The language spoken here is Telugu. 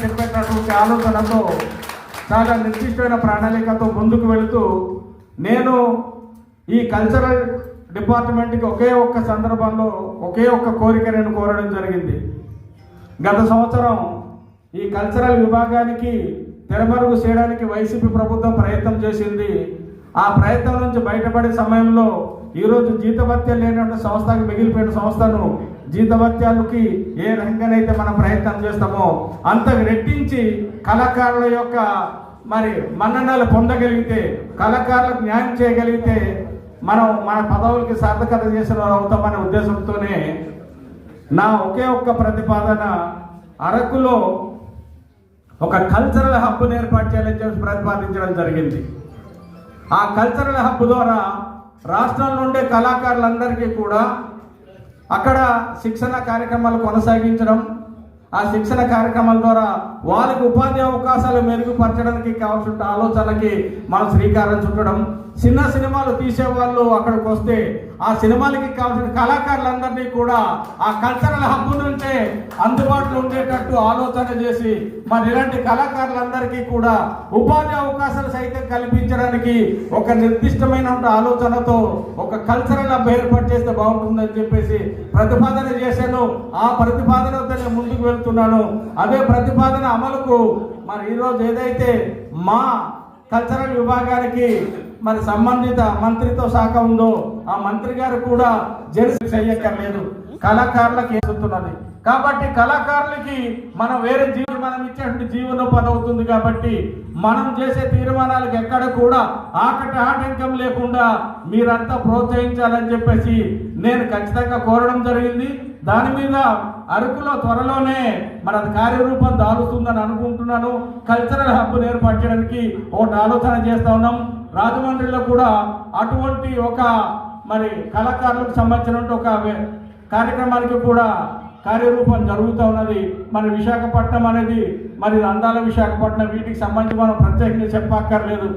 చెప్పేటటువంటి ఆలోచనతో చాలా నిర్దిష్టమైన ప్రణాళికతో ముందుకు వెళుతూ నేను ఈ కల్చరల్ డిపార్ట్మెంట్కి ఒకే ఒక్క సందర్భంలో ఒకే ఒక్క కోరిక నేను కోరడం జరిగింది. గత సంవత్సరం ఈ కల్చరల్ విభాగానికి తెరమరుగు చేయడానికి వైసీపీ ప్రభుత్వం ప్రయత్నం చేసింది. ఆ ప్రయత్నం నుంచి బయటపడే సమయంలో ఈరోజు జీతభత్యాలు లేనటువంటి సంస్థకు మిగిలిపోయిన సంస్థను జీతభత్యాలకి ఏ రకంగానైతే మనం ప్రయత్నం చేస్తామో అంత రెట్టించి కళాకారుల యొక్క మరి మన్ననలు పొందగలిగితే, కళాకారులకు న్యాయం చేయగలిగితే మనం మన పదవులకి సార్థకత చేసిన వారు అవుతామనే ఉద్దేశంతోనే నా ఒకే ఒక్క ప్రతిపాదన అరకులో ఒక కల్చరల్ హబ్ను ఏర్పాటు చేయాలని చెప్పి ప్రతిపాదించడం జరిగింది. ఆ కల్చరల్ హబ్ ద్వారా రాష్ట్రంలో ఉండే కళాకారులందరికీ కూడా అక్కడ శిక్షణ కార్యక్రమాలు కొనసాగించడం, ఆ శిక్షణ కార్యక్రమాల ద్వారా వాళ్ళకి ఉపాధి అవకాశాలు మెరుగుపరచడానికి కావాల్సిన ఆలోచనలకి మనం శ్రీకారం చుట్టడం, చిన్న సినిమాలు తీసేవాళ్ళు అక్కడికి వస్తే ఆ సినిమాలకి కావాల్సిన కళాకారులందరినీ కూడా ఆ కల్చరల్ హబ్ నుంచే అందుబాటులో ఉండేటట్టు ఆలోచన చేసి మరి ఇలాంటి కళాకారులందరికీ కూడా ఉపాధి అవకాశాలు సైతం కల్పించడానికి ఒక నిర్దిష్టమైన ఆలోచనతో ఒక కల్చరల్ హబ్ ఏర్పాటు చేస్తే బాగుంటుందని చెప్పేసి ప్రతిపాదన చేశాను. ఆ ప్రతిపాదనతో నేను ముందుకు వెళ్తున్నాను. అదే ప్రతిపాదన అమలుకు మరి ఈరోజు ఏదైతే మా కల్చరల్ విభాగానికి మరి సంబంధిత మంత్రితో శాఖ ఉందో ఆ మంత్రి గారు కూడా చేయక్కర్లేదు, కళాకారులకు ఏస్తున్నది. కాబట్టి కళాకారులకి మనం వేరే మనం ఇచ్చేటువంటి జీవనోపాధి అవుతుంది. కాబట్టి మనం చేసే తీర్మానాలకు ఎక్కడ కూడా ఆటంకం లేకుండా మీరంతా ప్రోత్సహించాలని చెప్పేసి నేను ఖచ్చితంగా కోరడం జరిగింది. దాని మీద అరకులో త్వరలోనే మన కార్యరూపం దాలుస్తుందని అనుకుంటున్నాను. కల్చరల్ హబ్ ఏర్పాటు చేయడానికి ఒకటి ఆలోచన చేస్తా ఉన్నాం. రాజమండ్రిలో కూడా అటువంటి ఒక మరి కళాకారులకు సంబంధించిన ఒక కార్యక్రమానికి కూడా కార్యరూపం జరుగుతూ ఉన్నది. మరి విశాఖపట్నం అనేది మరి అందాల విశాఖపట్నం, వీటికి సంబంధించి మనం ప్రత్యేకంగా చెప్పక్కర్లేదు.